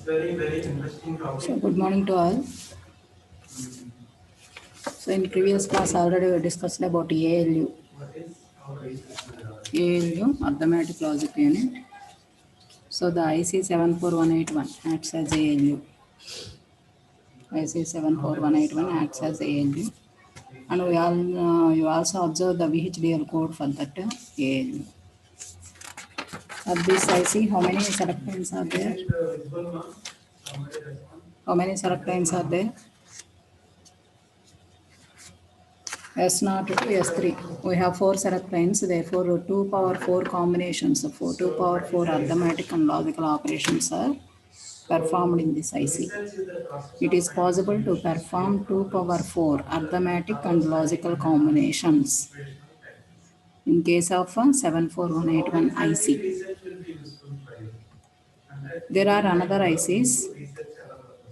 very interesting topic. So good morning to all. So in previous class already we discussed about ALU. ALU, Arithmetic Logic Unit. So the IC 74181 acts as ALU. IC 74181 acts as ALU. And you also observe the VHDL code for that ALU. Of this IC, how many select lines are there? How many select lines are there? S0 to S3. We have 4 select lines, therefore 2 power 4 combinations of 2 power 4 arithmetic and logical operations are performed in this IC. It is possible to perform 2 power 4 arithmetic and logical combinations in case of 74181 IC. There are another ICs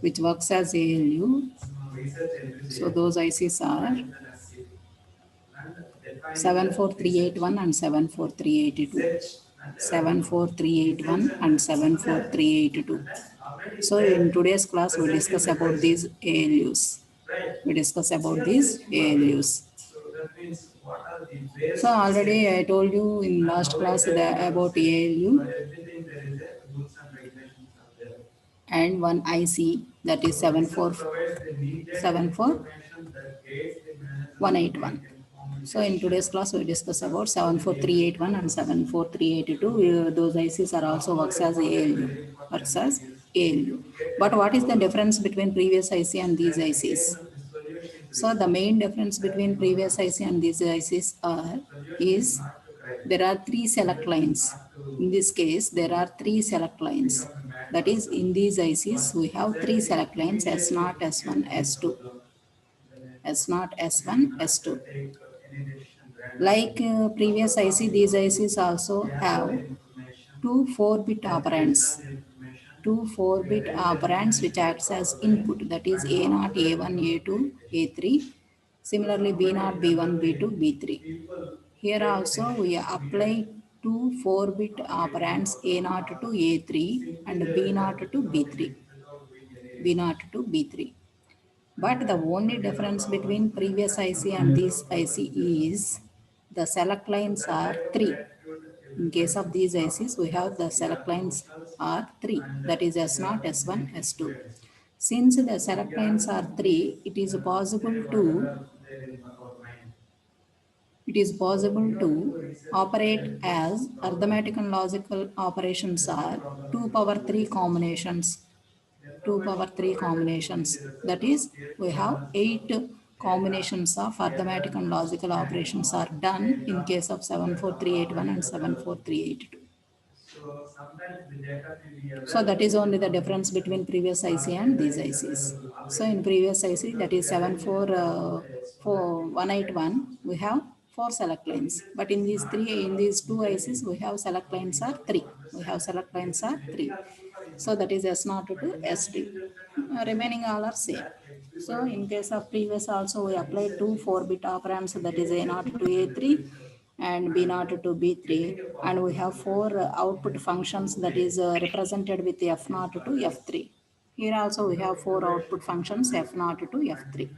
which works as ALU. So those ICs are 74381 and 74382. 74381 and 74382. So in today's class we discuss about these ALUs. So already I told you in last class about ALU and one IC, that is 74181. So in today's class we discuss about 74381 and 74382. Those ICs are also works as ALU. But what is the difference between previous IC and these ICs? So the main difference between previous IC and these ICs is there are 3 select lines. In this case, there are 3 select lines. That is, in these ICs, we have 3 select lines: S0, S1, S2. S0, S1, S2. Like previous IC, these ICs also have 2 4-bit operands. 2 4-bit operands which acts as input, that is A0, A1, A2, A3. Similarly, B0, B1, B2, B3. Here also we apply 2 4-bit operands A0 to A3 and B0 to B3. B0 to B3. But the only difference between previous IC and this IC is the select lines are 3. In case of these ICs, we have the select lines are 3, that is S0, S1, S2. Since the select lines are 3, it is possible to operate as arithmetic and logical operations are 2 power 3 combinations. 2 power 3 combinations. That is, we have 8 combinations of arithmetic and logical operations are done in case of 74381 and 74382. So that is only the difference between previous IC and these ICs. So in previous IC, that is 74181, we have 4 select lines. But in these 2 ICs, we have select lines are 3. So that is S0 to SD. Remaining all are same. So in case of previous also, we applied 2 4-bit operands, that is A0 to A3 and B0 to B3, and we have 4 output functions, that is represented with F0 to F3. Here also we have 4 output functions, F0 to F3.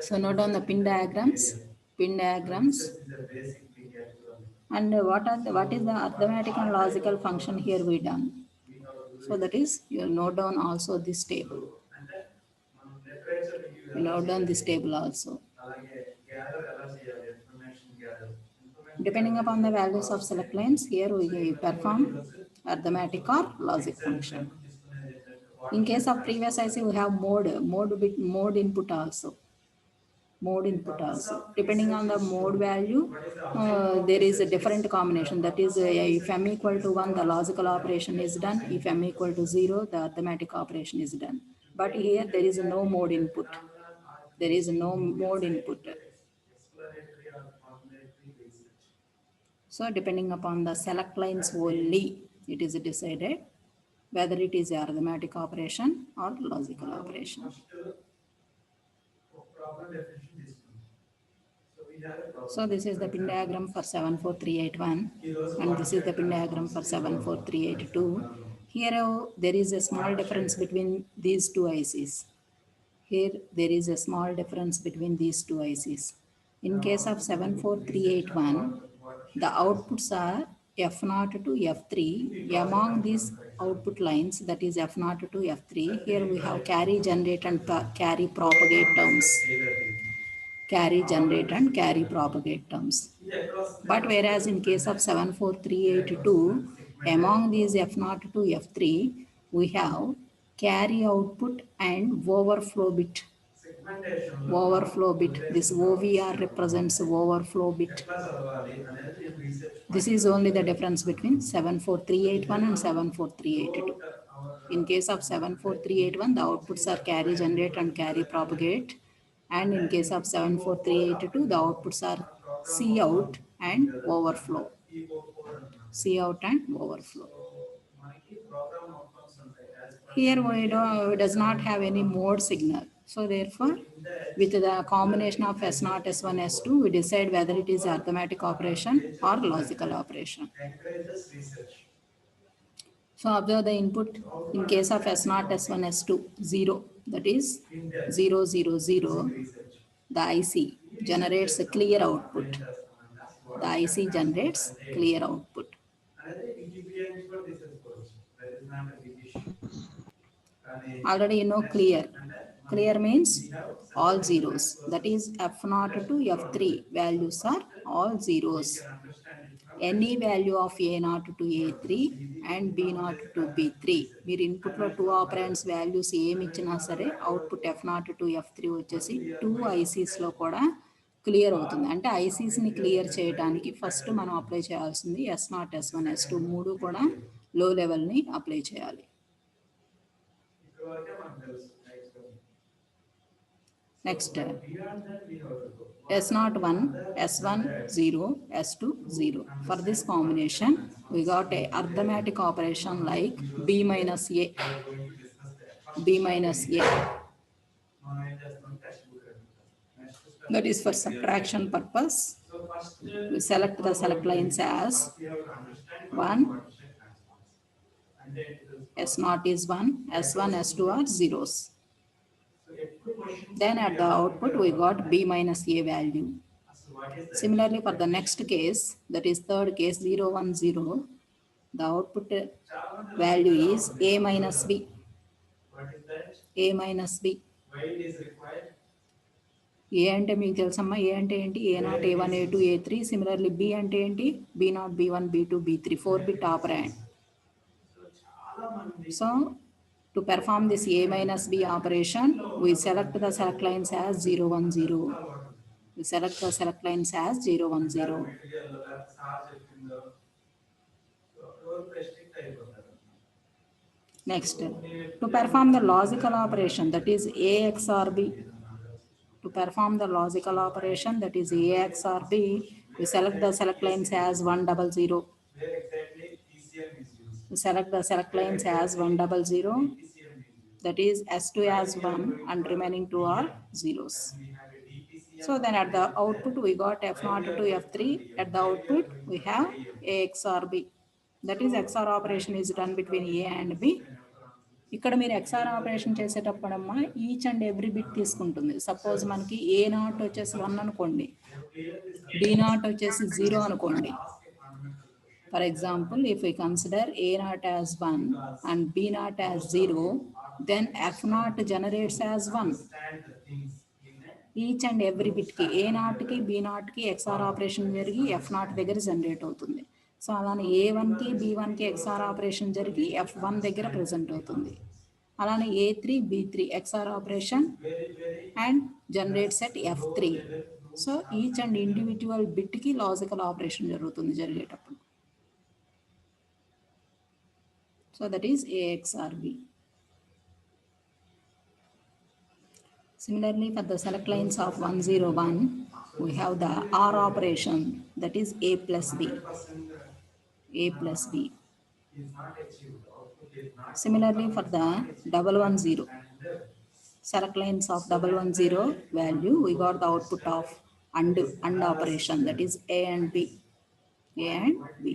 So note on the pin diagrams. And what is the arithmetic and logical function here we done? So that is, you note down also this table. Note down this table also. Depending upon the values of select lines, here we perform arithmetic or logic function. In case of previous IC, we have mode input also. Depending on the mode value, there is a different combination. That is, if m equal to 1, the logical operation is done. If m equal to 0, the arithmetic operation is done. But here there is no mode input. So depending upon the select lines only, it is decided whether it is arithmetic operation or logical operation. So this is the pin diagram for 74381 and this is the pin diagram for 74382. Here there is a small difference between these two ICs. Here there is a small difference between these two ICs. In case of 74381, the outputs are F0 to F3. Among these output lines, that is F0 to F3, here we have carry generate and carry propagate terms. Carry generate and carry propagate terms. But whereas in case of 74382, among these F0 to F3, we have carry output and overflow bit. Overflow bit. This OVR represents overflow bit. This is only the difference between 74381 and 74382. In case of 74381, the outputs are carry generate and carry propagate. And in case of 74382, the outputs are C out and overflow. C out and overflow. Here we does not have any mode signal. So therefore, with the combination of S0, S1, S2, we decide whether it is arithmetic operation or logical operation. So observe the input in case of S0, S1, S2, 0. That is 0, 0, 0. The IC generates a clear output. The IC generates clear output. Already you know clear. Clear means all zeros. That is F0 to F3 values are all zeros. Any value of A0 to A3 and B0 to B3. మీరు ఇన్పుట్లో 2 operands values ఏమి ఇచ్చినా సరే output F0 to F3 వచ్చేసి 2 ఐసీస్లో కూడా clear అవుతుంది. అంటే ఐసీస్ని clear చేయడానికి ఫస్ట్ మనం అప్లై చేయాల్సింది S0, S1, S2 మూడు కూడా లో లెవెల్ని అప్లై చేయాలి. Next, S0 1, S1 0, S2 0. For this combination, we got a arithmetic operation like B minus A. B minus A. That is for subtraction purpose. We select the select lines as 1. S0 is 1, S1, S2 are zeros. Then at the output we got B minus A value. Similarly for the next case, that is third case 0, 1, 0, the output value is A minus B. A minus B. A అంటే మీకు తెలుసమ్మా ఏ అంటే ఏంటి A0, A1, A2, A3. Similarly B అంటే ఏంటి B0, B1, B2, B3 4 bit operand. So to perform this A minus B operation, we select the select lines as 0, 1, 0. We select the select lines as 0, 1, 0. Next, to perform the logical operation, that is A XOR B. To perform the logical operation, that is A XOR B, we select the select lines as 1, 0, 0. We select the select lines as 1, 0, 0. That is S2 as 1 and remaining 2 are zeros. So then at the output we got F0 to F3. At the output we have A XOR B. That is XOR operation is done between A and B. ఇక్కడ మీరు XOR operation చేసేటప్పుడమ్మా each and every bit తీసుకుంటుంది. Suppose మనకి A0 వచ్చేసి 1 అనుకోండి, B0 వచ్చేసి 0 అనుకోండి. For example, if we consider A0 as 1 and B0 as 0, then F0 generates as 1. Each and every bit ki A0 ki B0 ki XOR operation జరిగి F0 దగ్గర generate అవుతుంది. So అలానే A1 కి B1 కి XOR operation జరిగి F1 దగ్గర present అవుతుంది. అలానే A3 B3 XOR operation and generates at F3. So each and individual bit కి లాజికల్ ఆపరేషన్ జరుగుతుంది జరిగేటప్పుడు. So that is A XOR B. Similarly, for the select lines of 1, 0, 1, we have the OR operation, that is A plus B. A plus B. Similarly, for the 1, 1, 0, select lines of 1, 1, 0 value, we got the output of and operation, that is A and B. A and B.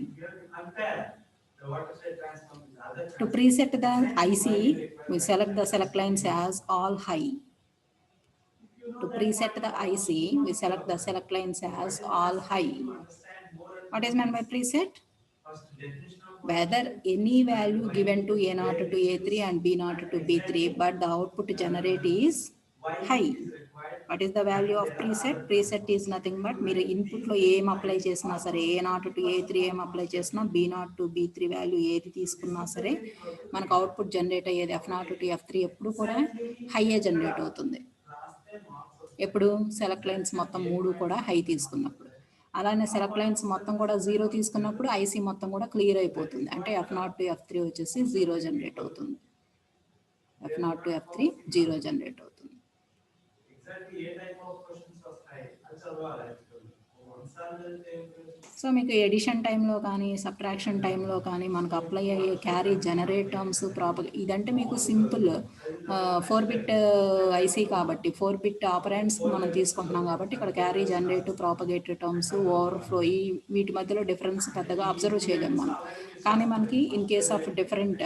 To preset the IC, we select the select lines as all high. To preset the IC, we select the select lines as all high. What is meant by preset? Whether any value given to A0 to A3 and B0 to B3, but the output generate is high. What is the value of preset? Preset is nothing but మీరు ఇన్పుట్లో ఏం apply చేసినా సరే, A0 to A3 ఏం apply చేసినా, B0 to B3 value ఏది తీసుకున్నా సరే మనకు అవుట్పుట్ జనరేట్ అయ్యేది F0 to F3 ఎప్పుడు కూడా హైయే జనరేట్ అవుతుంది. ఎప్పుడు సెలెక్ట్ లైన్స్ మొత్తం 3 కూడా హై తీసుకున్నప్పుడు. అలానే సెలెక్ట్ లైన్స్ మొత్తం కూడా 0 తీసుకున్నప్పుడు ఐసీ మొత్తం కూడా క్లియర్ అయిపోతుంది. అంటే F0 to F3 వచ్చేసి 0 జనరేట్ అవుతుంది. F0 to F3 0 జనరేట్ అవుతుంది. సో మీకు ఎడిషన్ టైంలో కానీ సబ్ట్రాక్షన్ టైంలో కానీ మనకు అప్లై అయ్యే క్యారీ జనరేట్ టర్మ్స్ ఇదంటే మీకు సింపుల్ 4-bit ఐసీ కాబట్టి 4-bit ఆపరెంట్స్ మనం తీసుకుంటున్నాం కాబట్టి ఇక్కడ carry generate propagate terms overflow వీటి మధ్యలో డిఫరెన్స్ పెద్దగా అబ్జర్వ్ చేయలేము మనం. కానీ మనకి in case of different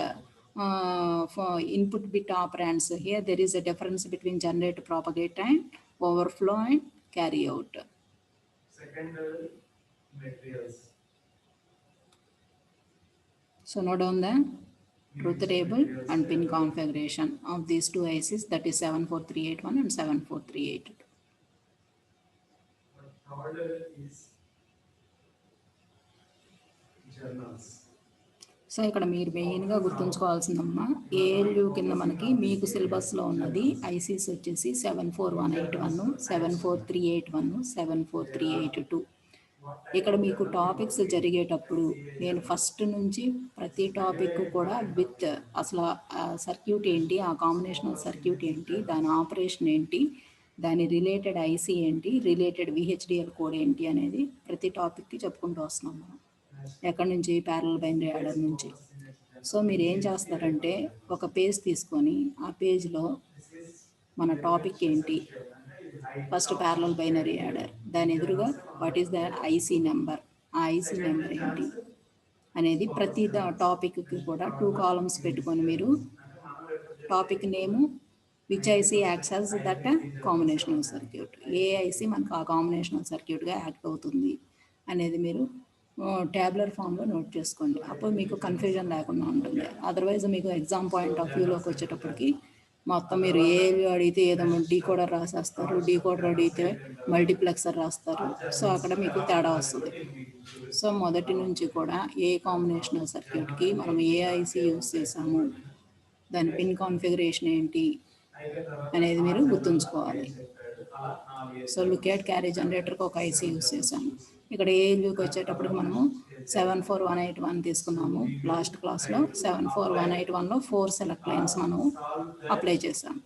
input bit operands, here there is a difference between generate, propagate and overflow and carry out. Secondary materials. So note down the truth table and pin configuration of these two ICs, that is 74381 and 74382. Third is journals. So ఇక్కడ మీరు మెయిన్గా గుర్తుంచుకోవాల్సిందమ్మా, ALU కింద మనకి మీకు సిలబస్లో ఉన్నది ICs వచ్చేసి 74181, 74381, 74382. ఇక్కడ మీకు టాపిక్స్ జరిగేటప్పుడు నేను ఫస్ట్ నుంచి ప్రతి టాపిక్ కూడా విత్ అసలు సర్క్యూట్ ఏంటి, ఆ కాంబినేషనల్ సర్క్యూట్ ఏంటి, దాని ఆపరేషన్ ఏంటి, దాని రిలేటెడ్ ఐసీ ఏంటి, రిలేటెడ్ విహెచ్డిఎల్ కోడ్ ఏంటి అనేది ప్రతి టాపిక్కి చెప్పుకుంటూ వస్తున్నాం మనం. ఎక్కడి నుంచి? ప్యారలల్ బైనరీ యాడర్ నుంచి. సో మీరు ఏం చేస్తారంటే ఒక పేజ్ తీసుకొని ఆ పేజ్లో మన టాపిక్ ఏంటి, ఫస్ట్ ప్యారలల్ బైనరీ యాడర్, దాని ఎదురుగా what is the IC number, ఆ ఐసీ నెంబర్ ఏంటి అనేది ప్రతి టాపిక్కి కూడా 2 కాలమ్స్ పెట్టుకొని మీరు topic name, which IC acts as that combinational circuit, ఏ ఐసీ మనకు ఆ కాంబినేషనల్ సర్క్యూట్గా యాక్ట్ అవుతుంది అనేది మీరు ట్యాబ్లర్ ఫామ్లో నోట్ చేసుకోండి. అప్పుడు మీకు కన్ఫ్యూజన్ లేకుండా ఉంటుంది. అదర్వైజ్ మీకు ఎగ్జామ్ పాయింట్ ఆఫ్ వ్యూలోకి వచ్చేటప్పటికి మొత్తం మీరు ఏఎల్యూ అడిగితే ఏదో డీకోడర్ రాసేస్తారు, డీకోడర్ అడిగితే మల్టీప్లెక్సర్ రాస్తారు. సో అక్కడ మీకు తేడా వస్తుంది. సో మొదటి నుంచి కూడా ఏ కాంబినేషనల్ సర్క్యూట్కి మనం ఏ ఐసీ యూజ్ చేసాము, దాని పిన్ కాన్ఫిగరేషన్ ఏంటి అనేది మీరు గుర్తుంచుకోవాలి. సో లుక్ ఎట్ క్యారీ జనరేటర్కి ఒక ఐసీ యూజ్ చేసాము. ఇక్కడ ఏఎల్యూకి వచ్చేటప్పటికి మనము 74181 తీసుకున్నాము. లాస్ట్ క్లాస్లో 74181లో 4 సెలెక్ట్ లైన్స్ మనము అప్లై చేసాము.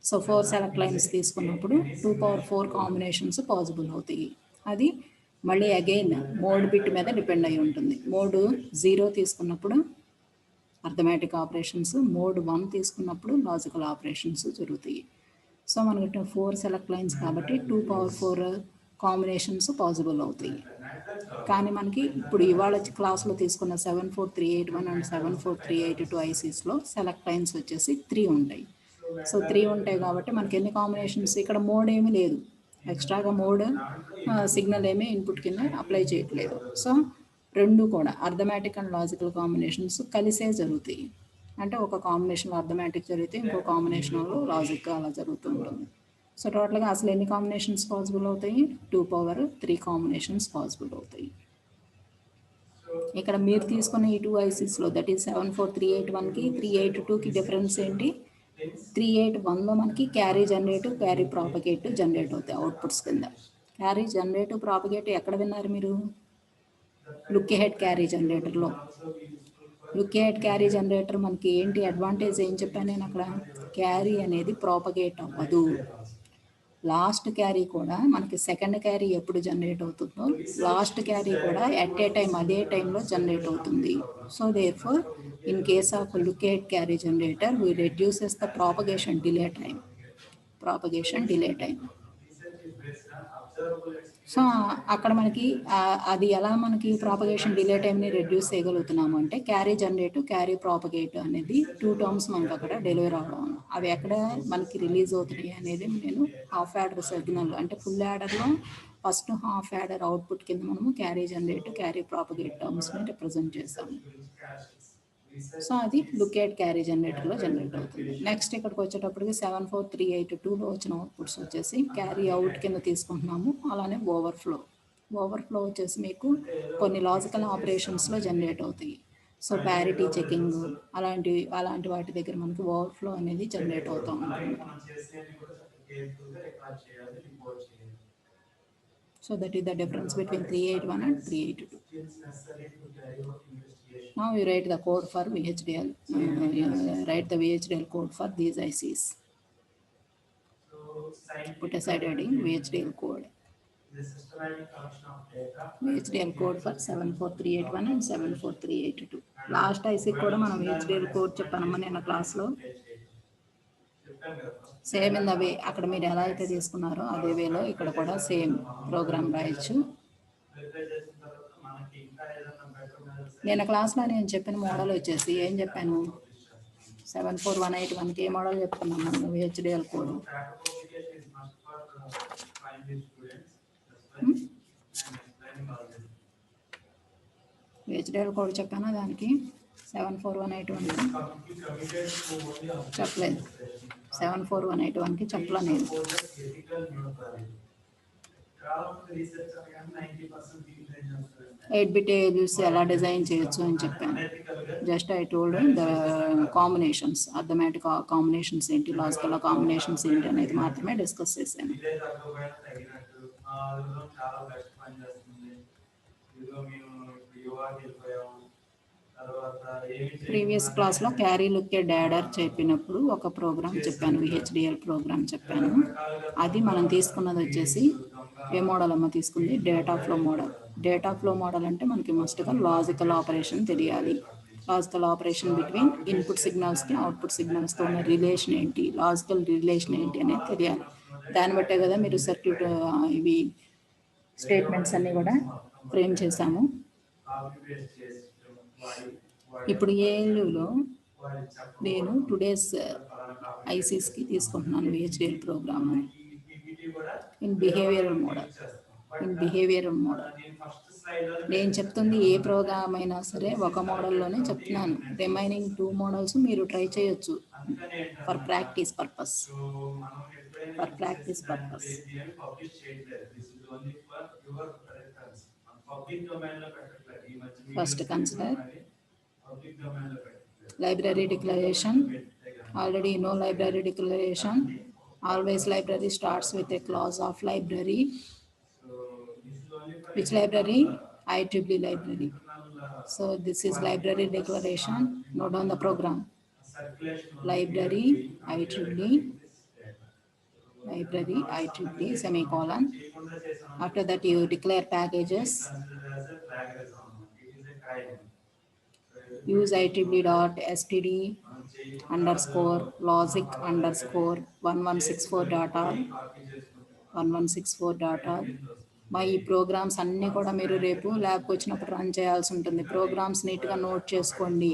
సో 4 సెలెక్ట్ లైన్స్ తీసుకున్నప్పుడు 2^4 కాంబినేషన్స్ పాసిబుల్ అవుతాయి. అది మళ్ళీ అగైన్ మోడ్ బిట్ మీద డిపెండ్ అయి ఉంటుంది. మోడ్ 0 తీసుకున్నప్పుడు అర్థమెటిక్ ఆపరేషన్స్, మోడ్ 1 తీసుకున్నప్పుడు లాజికల్ ఆపరేషన్స్ జరుగుతాయి. సో మనకి 4 సెలెక్ట్ లైన్స్ కాబట్టి 2^4 కాంబినేషన్స్ పాసిబుల్ అవుతాయి. కానీ మనకి ఇప్పుడు ఇవాళ క్లాస్లో తీసుకున్న 74381 అండ్ 74382 ఐసీస్లో సెలెక్ట్ లైన్స్ వచ్చేసి 3 ఉంటాయి. సో 3 ఉంటాయి కాబట్టి మనకి ఎన్ని కాంబినేషన్స్, ఇక్కడ మోడ్ ఏమీ లేదు, ఎక్స్ట్రాగా మోడ్ సిగ్నల్ ఏమీ ఇన్పుట్ కింద అప్లై చేయట్లేదు. సో 2 కూడా అర్థమెటిక్ అండ్ లాజికల్ కాంబినేషన్స్ కలిసే జరుగుతాయి. అంటే ఒక కాంబినేషన్లో అర్థమెటిక్ జరిగితే ఇంకో కాంబినేషన్లో లాజిక్ అలా జరుగుతూ ఉంటుంది. సో టోటల్గా అసలు ఎన్ని కాంబినేషన్స్ పాసిబుల్ అవుతాయి? 2^3 కాంబినేషన్స్ పాసిబుల్ అవుతాయి. ఇక్కడ మీరు తీసుకున్న ఈ 2 ఐసీస్లో దట్ ఈస్ 74381కి 382కి డిఫరెన్స్ ఏంటి? 381లో మనకి carry generate, carry propagate generate అవుతాయి అవుట్పుట్స్ కింద. క్యారీ జనరేట్, ప్రాపగేట్ ఎక్కడ విన్నారు మీరు? లుక్ హెడ్ క్యారీ జనరేటర్లో. లుక్ హెడ్ క్యారీ జనరేటర్ మనకి ఏంటి అడ్వాంటేజ్ ఏం చెప్పాను నేను అక్కడ? క్యారీ అనేది ప్రాపగేట్ అవ్వదు. లాస్ట్ క్యారీ కూడా మనకి సెకండ్ క్యారీ ఎప్పుడు జనరేట్ అవుతుందో లాస్ట్ క్యారీ కూడా ఎట్ ఏ టైం అదే టైంలో జనరేట్ అవుతుంది. So there four in case of look ahead carry generator we reduces the propagation delay time. So అక్కడ మనకి అది ఎలా మనకి ప్రాపగేషన్ డిలే టైంని రెడ్యూస్ చేయగలుగుతున్నాము అంటే క్యారీ జనరేట్ క్యారీ ప్రాపగేట్ అనేది 2 టర్మ్స్ మనకు అక్కడ డెలివర్ అవడం. అవి ఎక్కడ మనకి రిలీజ్ అవుతున్నాయి అనేది నేను హాఫ్ యాడర్ సిగ్నల్ అంటే ఫుల్ యాడర్లో ఫస్ట్ హాఫ్ యాడర్ అవుట్పుట్ కింద మనము క్యారీ జనరేట్ క్యారీ ప్రాపగేట్ టర్మ్స్ని రిప్రజెంట్ చేస్తాము. సో అది లుక్ ఎట్ క్యారీ జనరేటర్లో జనరేట్ అవుతుంది. నెక్స్ట్ ఇక్కడికి వచ్చేటప్పటికి 74382లో వచ్చిన అవుట్పుట్స్ వచ్చేసి క్యారీ అవుట్ కింద తీసుకుంటున్నాము. అలానే ఓవర్ఫ్లో వచ్చేసి మీకు కొన్ని లాజికల్ ఆపరేషన్స్లో జనరేట్ అవుతాయి. సో ప్యారిటీ చెకింగ్ అలాంటి వాటి దగ్గర మనకి ఓవర్ఫ్లో అనేది జనరేట్ అవుతూ ఉంటుంది. So that is the difference between 381 and 382. Now you write the code for VHDL. Write the VHDL code for these ICs. Put aside heading VHDL code. VHDL code for 74381 and 74382. Last IC కూడా మనం VHDL code చెప్పానమ్మా నేను క్లాస్లో. Same in the way అక్కడ మీరు ఎలా అయితే తీసుకున్నారో అదే వేలో ఇక్కడ కూడా సేమ్ ప్రోగ్రామ్ రాయొచ్చు. నేను క్లాస్లో నేను చెప్పిన మోడల్ వచ్చేసి ఏం చెప్పాను, 74181కి ఏ మోడల్ చెప్తున్నాం మనం VHDL కోడ్. VHDL కోడ్ చెప్పాను దానికి 74181 చెప్పలేదు. 74181కి చెప్పలే నేను. 8-bit ALUs ఎలా డిజైన్ చేయొచ్చు అని చెప్పాను. Just I told the combinations, arithmetic combinations ఏంటి, లాజికల్ కాంబినేషన్స్ ఏంటి అనేది మాత్రమే డిస్కస్ చేశాను. ప్రీవియస్ క్లాస్లో క్యారీ లుక్ ఎట్ యాడర్ చెప్పినప్పుడు ఒక ప్రోగ్రామ్ చెప్పాను, VHDL ప్రోగ్రామ్ చెప్పాను. అది మనం తీసుకున్నది వచ్చేసి ఏ మోడల్ అమ్మ తీసుకుంది, data flow model. Data flow model అంటే మనకి మస్ట్గా లాజికల్ ఆపరేషన్ తెలియాలి. లాజికల్ ఆపరేషన్ బిట్వీన్ ఇన్పుట్ సిగ్నల్స్కి అవుట్పుట్ సిగ్నల్స్తో ఉన్న రిలేషన్ ఏంటి, లాజికల్ రిలేషన్ ఏంటి అనేది తెలియాలి. దాన్ని బట్టే కదా మీరు సర్క్యూట్ ఇవి స్టేట్మెంట్స్ అన్నీ కూడా ఫ్రేమ్ చేశాము. ఇప్పుడు ఏఎల్యూలో నేను టుడేస్ ఐసీస్కి తీసుకుంటున్నాను VHDL program in behavioural model. నేను చెప్తుంది ఏ ప్రోగ్రామ్ అయినా సరే ఒక మోడల్లోనే చెప్తున్నాను. రిమైనింగ్ 2 మోడల్స్ మీరు ట్రై చేయొచ్చు for practice purpose. First consider library declaration. Already you know library declaration. Always library starts with a clause of library. Which library? IEEE library. So this is library declaration. Note down the program. Library IEEE semicolon. After that you declare packages. Use IEEE.std underscore logic underscore 1164.org. మా ఈ programmes అన్నీ కూడా మీరు రేపు ల్యాబ్కి వచ్చినప్పుడు run చేయాల్సి ఉంటుంది. ప్రోగ్రామ్స్ నీట్గా నోట్ చేసుకోండి.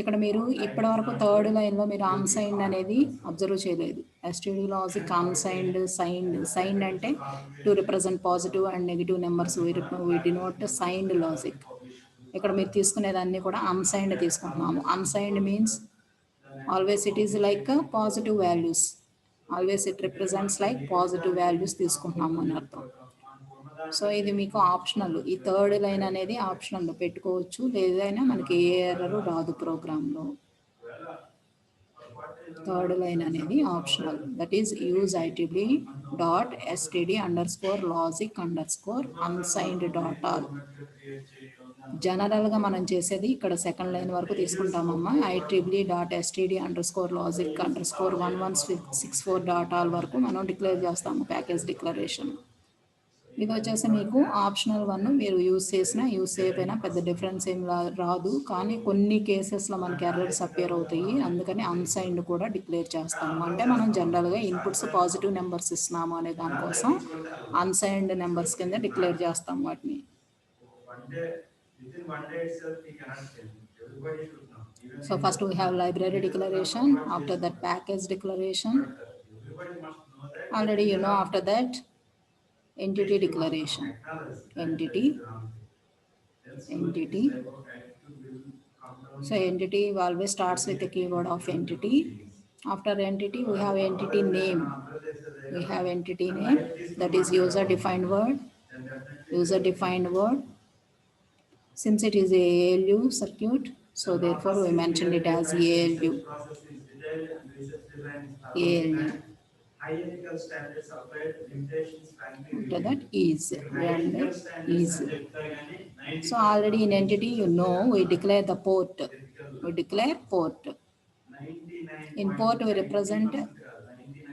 ఇక్కడ మీరు ఇప్పటి వరకు 3rd లైన్లో మీరు అన్సైన్డ్ అనేది అబ్జర్వ్ చేయలేదు. ఎస్టీడీ లాజిక్ అన్సైన్డ్, సైన్డ్ అంటే to represent positive and negative numbers, we denote signed logic. ఇక్కడ మీరు తీసుకునేదాన్ని కూడా అన్సైన్డ్ తీసుకుంటున్నాము. Unsigned means always it is like positive values, always it represents like positive values తీసుకుంటున్నాము అని అర్థం. సో ఇది మీకు ఆప్షనల్. ఈ 3rd లైన్ అనేది ఆప్షనల్ పెట్టుకోవచ్చు, లేదైనా మనకి ఏ ఎర్రర్ రాదు ప్రోగ్రాంలో. 3rd లైన్ అనేది optional. That is use IEEE.std underscore logic underscore unsigned.all. జనరల్గా మనం చేసేది ఇక్కడ 2nd లైన్ వరకు తీసుకుంటామమ్మా. IEEE.std underscore logic underscore 1164.all వరకు మనం డిక్లేర్ చేస్తాము ప్యాకేజ్ డిక్లరేషన్. ఇది వచ్చేసి మీకు ఆప్షనల్ వన్, మీరు యూజ్ చేసినా యూజ్ చేయకపోయినా పెద్ద డిఫరెన్స్ ఏం రాదు, కానీ కొన్ని కేసెస్లో మనకి ఎర్రర్స్ అపియర్ అవుతాయి, అందుకని అన్సైన్డ్ కూడా డిక్లేర్ చేస్తాము. అంటే మనం జనరల్గా ఇన్పుట్స్ పాజిటివ్ నెంబర్స్ ఇస్తున్నాము అనే దానికోసం అన్సైన్డ్ నెంబర్స్ కింద డిక్లేర్ చేస్తాం వాటిని. So first we have library declaration, after that package declaration, already you know, after that entity declaration, entity. So entity always starts with the keyword of entity. After entity we have entity name. We have entity name, that is user defined word. User defined word, since it is a ALU circuit, so therefore we mentioned it as ALU. ALU. After that is, is. So already in entity, you know, we declare the port. We declare port. In port we represent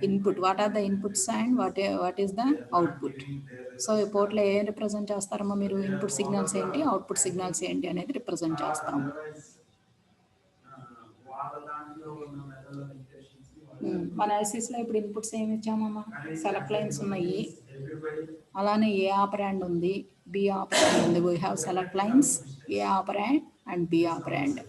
input. What are the inputs and what is the output? So ఈ పోర్ట్లో ఏం represent చేస్తారమ్మా మీరు? Input signals ఏంటి, output signals ఏంటి అనేది represent చేస్తాము. మన ఐసీస్లో ఇప్పుడు ఇన్పుట్స్ ఏమి ఇచ్చామమ్మా? సెలెక్ట్ లైన్స్ ఉన్నాయి, అలానే ఏ ఆపరాండ్ ఉంది, బి ఆపరాండ్ ఉంది. We have select lines, A operand and B operand.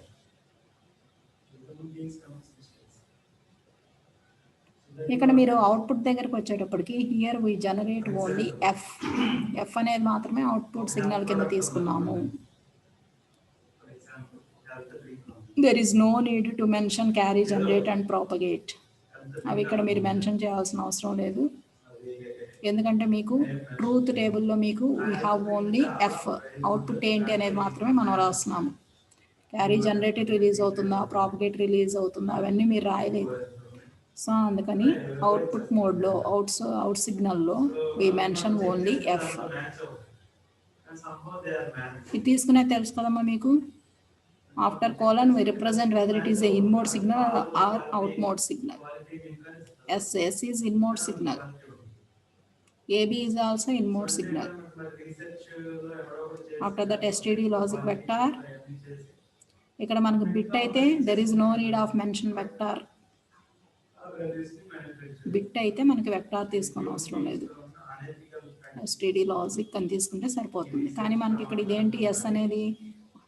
ఇక్కడ మీరు అవుట్పుట్ దగ్గరకు వచ్చేటప్పటికి here we generate only F అనేది మాత్రమే అవుట్పుట్ సిగ్నల్ కింద తీసుకున్నాము. There is no need to mention carry, generate and propagate. అవి ఇక్కడ మీరు మెన్షన్ చేయాల్సిన అవసరం లేదు, ఎందుకంటే మీకు ట్రూత్ టేబుల్లో మీకు we have only F, output ఏంటి అనేది మాత్రమే మనం రాస్తున్నాము. క్యారీ జనరేటెడ్ రిలీజ్ అవుతుందా, ప్రాపగేట్ రిలీజ్ అవుతుందా, అవన్నీ మీరు రాయలేదు. సో అందుకని అవుట్పుట్ మోడ్లో, అవుట్ సిగ్నల్లో వీ మెన్షన్ ఓన్లీ ఎఫ్. ఇది తీసుకునే తెలుసు కదమ్మా మీకు. After colon we represent whether it is a in mode signal or out mode signal. S is in mode signal, AB is also in mode signal. After that STD logic vector, ఇక్కడ మనకు bit అయితే there is no need of mention vector. Bit అయితే మనకి vector తీసుకునే అవసరం లేదు, STD logic అని తీసుకుంటే సరిపోతుంది. కానీ మనకి ఇక్కడ ఇదేంటి ఎస్ అనేది,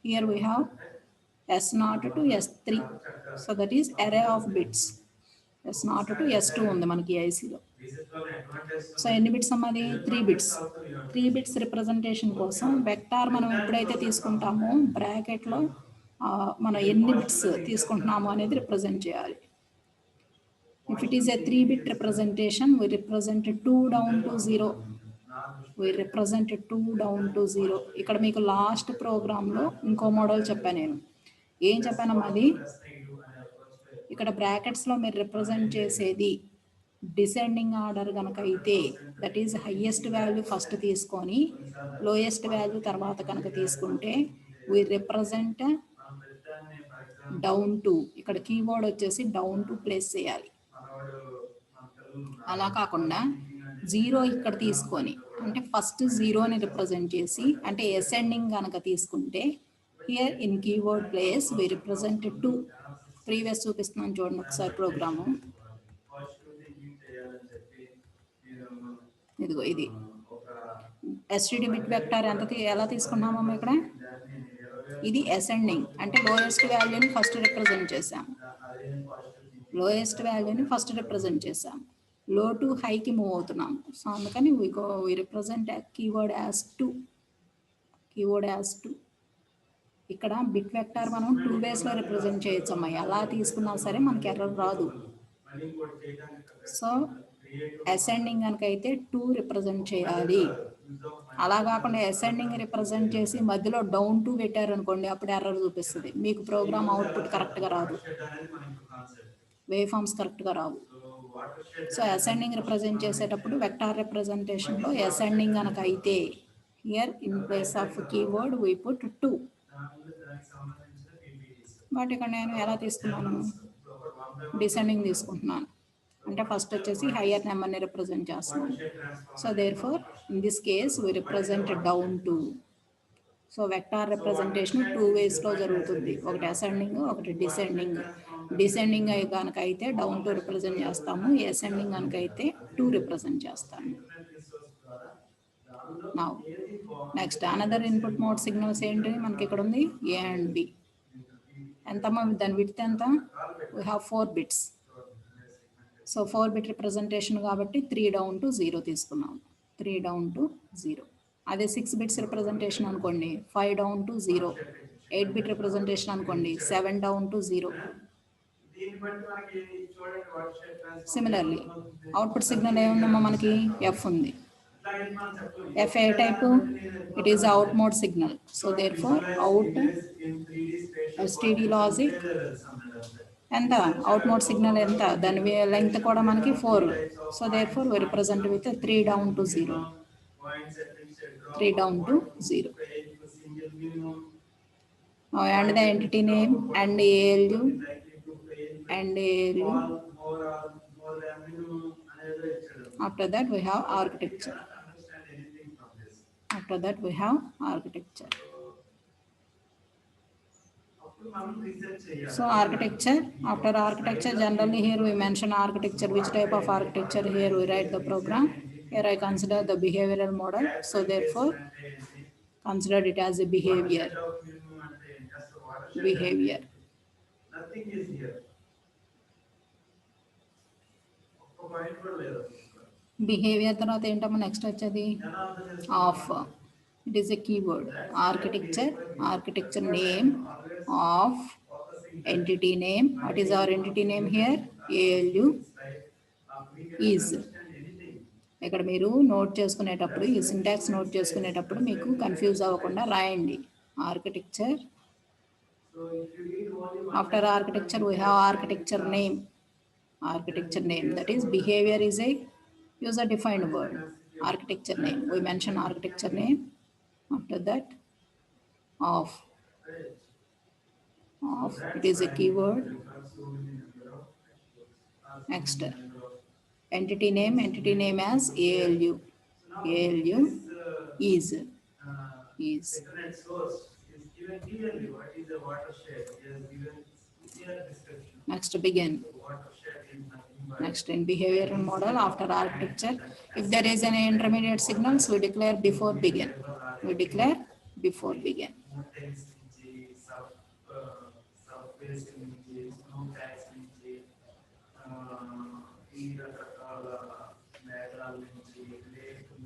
here we have S0 to S3, so that is అరే of bits. S0 to S2 ఉంది మనకి ఐసీలో. సో ఎన్ని బిట్స్ అమ్మది? 3 బిట్స్. 3 బిట్స్ రిప్రజెంటేషన్ కోసం వెక్టార్ మనం ఎప్పుడైతే తీసుకుంటామో బ్రాకెట్లో మనం ఎన్ని బిట్స్ తీసుకుంటున్నామో అనేది రిప్రజెంట్ చేయాలి. If it is A 3-bit representation, we represent 2 down to 0. We represent 2 down to 0. ఇక్కడ మీకు లాస్ట్ ప్రోగ్రాంలో ఇంకో మోడల్ చెప్పాను నేను. ఏం చెప్పానమ్మా అది? ఇక్కడ బ్రాకెట్స్లో మీరు రిప్రజెంట్ చేసేది డిసెండింగ్ ఆర్డర్ కనుక అయితే, that is highest value first తీసుకొని లోయెస్ట్ వాల్యూ తర్వాత కనుక తీసుకుంటే వీ రిప్రజెంట్ డౌన్ టు. ఇక్కడ కీవర్డ్ వచ్చేసి డౌన్ టు ప్లేస్ చేయాలి. అలా కాకుండా 0 ఇక్కడ తీసుకొని, అంటే ఫస్ట్ 0ని రిప్రజెంట్ చేసి, అంటే అసెండింగ్ కనుక తీసుకుంటే here in keyword place we represent 2. Previous చూపిస్తున్నాను చూడండి ఒకసారి ప్రోగ్రాము. ఇదిగో ఇది STD బిట్ వెక్టార్ ఎలా తీసుకున్నామమ్మా ఇక్కడ? ఇది అసెండింగ్, అంటే లోయెస్ట్ వాల్యూని ఫస్ట్ రిప్రజెంట్ చేసాము. లోయెస్ట్ వాల్యూని ఫస్ట్ రిప్రజెంట్ చేసాము, లో టు హైకి మూవ్ అవుతున్నాము. సో అందుకని we represent keyword as 2. Keyword as 2. ఇక్కడ బిట్ వెక్టార్ మనం 2 వేస్లో రిప్రజెంట్ చేయొచ్చు అమ్మాయి, అలా తీసుకున్నా సరే మనకి ఎర్రర్ రాదు. సో అసెండింగ్ కనుక అయితే 2 రిప్రజెంట్ చేయాలి. అలా కాకుండా అసెండింగ్ రిప్రజెంట్ చేసి మధ్యలో డౌన్ 2 పెట్టారు అనుకోండి, అప్పుడు ఎర్రర్ చూపిస్తుంది, మీకు ప్రోగ్రామ్ అవుట్పుట్ కరెక్ట్గా రాదు, వేవ్ ఫామ్స్ కరెక్ట్గా రావు. సో అసెండింగ్ రిప్రజెంట్ చేసేటప్పుడు వెక్టార్ రిప్రజెంటేషన్లో అసెండింగ్ కనుక అయితే here in place of keyword we put 2. But ఇక్కడ నేను ఎలా తీసుకున్నాను? డిసెండింగ్ తీసుకుంటున్నాను. అంటే ఫస్ట్ వచ్చేసి హయ్యర్ నెంబర్ని రిప్రజెంట్ చేస్తున్నాం. So there four in this case we represent down to. So vector representation 2 వేస్లో జరుగుతుంది, ఒకటి అసెండింగ్ ఒకటి డిసెండింగ్. డిసెండింగ్ అయి కనుక అయితే డౌన్ టు రిప్రజెంట్ చేస్తాము, అసెండింగ్ కనుక అయితే 2 రిప్రజెంట్ చేస్తాము. నా next another input mode signals ఏంటి మనకి ఇక్కడ ఉంది, ఏ అండ్ బి. ఎంత దాని విడ్త్ ఎంత, we have 4 bits. So 4 bit representation కాబట్టి 3 డౌన్ టు 0 తీసుకున్నాం, 3 డౌన్ టు 0. అదే 6 బిట్స్ రిప్రజెంటేషన్ అనుకోండి 5 డౌన్ టు 0. 8 బిట్ రిప్రజెంటేషన్ అనుకోండి 7 down to 0. Similarly output signal ఏముందమ్మా మనకి, ఎఫ్ ఉంది. ఎఫ్ ఏ type, it is out mode signal. So there four out STD logic ఎంత, అవుట్ మోడ్ సిగ్నల్ ఎంత, దాని లెంగ్త్ కూడా మనకి 4. So there four we represent with 3 down to 0. 3 down to 0. And the entity name and ALU and ALU. After that we have architecture. After that we have architecture. So architecture, after architecture generally here we mention architecture, which type of architecture, here we write the program. Here I consider the behavioral model, so therefore consider it as a behavior. Nothing is here. Behaviour తర్వాత ఏంటమ్మా next వచ్చేది of. It is a keyword. Architecture name of entity name. What is our entity name here, ALU is. ఇక్కడ మీరు note చేసుకునేటప్పుడు, ఈ syntax note చేసుకునేటప్పుడు మీకు confuse అవ్వకుండా రాయండి. Architecture, after architecture we have architecture name. Architecture name, that is behavior is a user defined word. Architecture name, we mention architecture name. After that of, it is a keyword. Next entity name as ALU. ALU is. Next begin. Next in behavioral model, after architecture, if there is an intermediate signals, we declare before begin.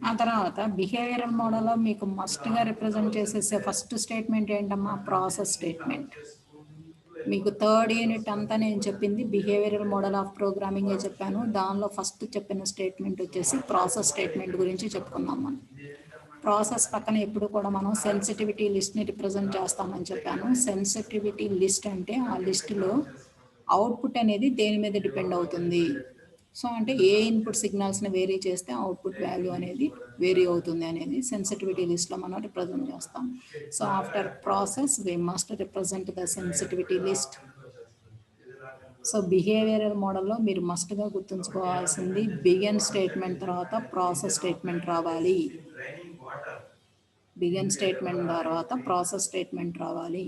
ఆ తర్వాత behavioural మోడల్లో మీకు మస్ట్గా represent చేసేసే first statement ఏంటమ్మా, process statement. మీకు third unit అంతా నేను చెప్పింది behavioural model of ప్రోగ్రామింగే చెప్పాను. దానిలో ఫస్ట్ చెప్పిన స్టేట్మెంట్ వచ్చేసి ప్రాసెస్ స్టేట్మెంట్ గురించి చెప్పుకున్నాం. మనం ప్రాసెస్ పక్కన ఎప్పుడు కూడా మనం సెన్సిటివిటీ లిస్ట్ని రిప్రజెంట్ చేస్తామని చెప్పాను. సెన్సిటివిటీ లిస్ట్ అంటే ఆ లిస్టులో అవుట్పుట్ అనేది దేని మీద డిపెండ్ అవుతుంది. సో అంటే ఏ ఇన్పుట్ సిగ్నల్స్ని వేరీ చేస్తే అవుట్పుట్ వాల్యూ అనేది వేరీ అవుతుంది అనేది సెన్సిటివిటీ లిస్ట్లో మనం రిప్రజెంట్ చేస్తాం. So after process we must represent the sensitivity list. So behavioural మోడల్లో మీరు మస్ట్గా గుర్తుంచుకోవాల్సింది బిగిన్ స్టేట్మెంట్ తర్వాత ప్రాసెస్ స్టేట్మెంట్ రావాలి. బిగిన్ స్టేట్మెంట్ తర్వాత ప్రాసెస్ స్టేట్మెంట్ రావాలి.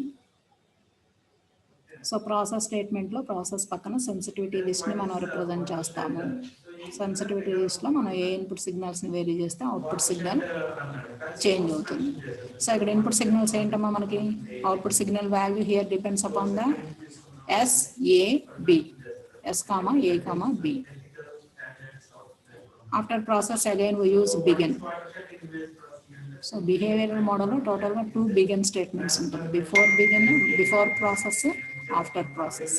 సో ప్రాసెస్ స్టేట్మెంట్లో ప్రాసెస్ పక్కన సెన్సిటివిటీ లిస్ట్ని మనం రిప్రజెంట్ చేస్తాము. సెన్సిటివిటీ లిస్ట్లో మనం ఏ ఇన్పుట్ సిగ్నల్స్ని వేరీ చేస్తే అవుట్పుట్ సిగ్నల్ చేంజ్ అవుతుంది. సో ఇక్కడ ఇన్పుట్ సిగ్నల్స్ ఏంటమ్మా మనకి, output signal value here depends upon the SAB, S, A, B. After process again we use begin. So behavioural మోడల్లో టోటల్గా 2 బిగిన్ స్టేట్మెంట్స్ ఉంటుంది. Before process, after process.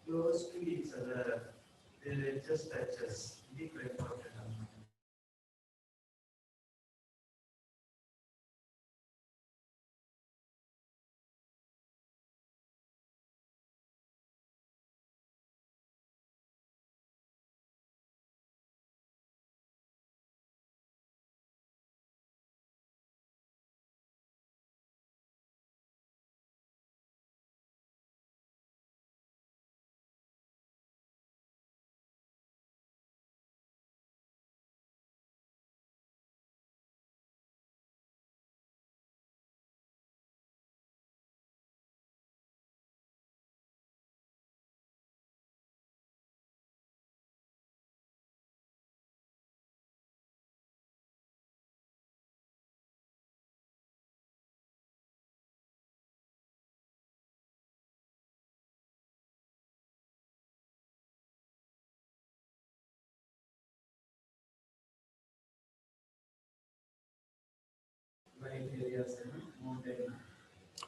Close to each other, they just touches.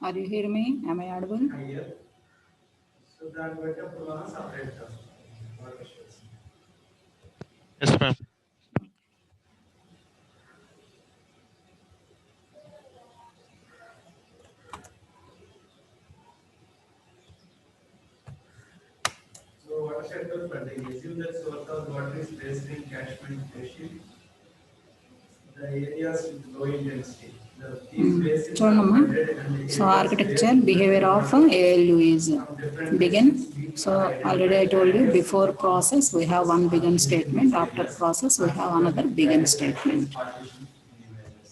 Are you hearing me? Am I audible? Yes, ma'am. So watershed flooding, assume that source of water is placed in catchment basin. The areas with low intensity. These basins are చూడమ్మా flooded and the so areas architecture where behaviour of ALU is begin. So already I told you before process we have one begin statement, after process we have another begin statement.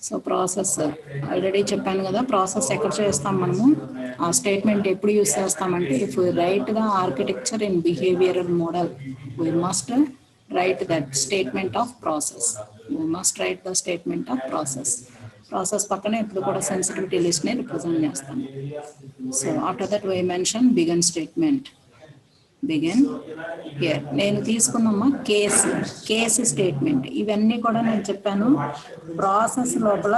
So process already చెప్పాను కదా, process ఎక్కడ చేస్తాం మనము, ఆ statement ఎప్పుడు use చేస్తామంటే if write the architecture in behavioural model we must write that statement of process, we must write the statement of process. Process పక్కన ఎప్పుడు కూడా సెన్సిటివిటీ లిస్ట్ని రిప్రజెంట్ చేస్తాం. So after that we mention begin statement. Begin here నేను తీసుకున్నమ్మా case statement, ఇవన్నీ కూడా నేను చెప్పాను ప్రాసెస్ లోపల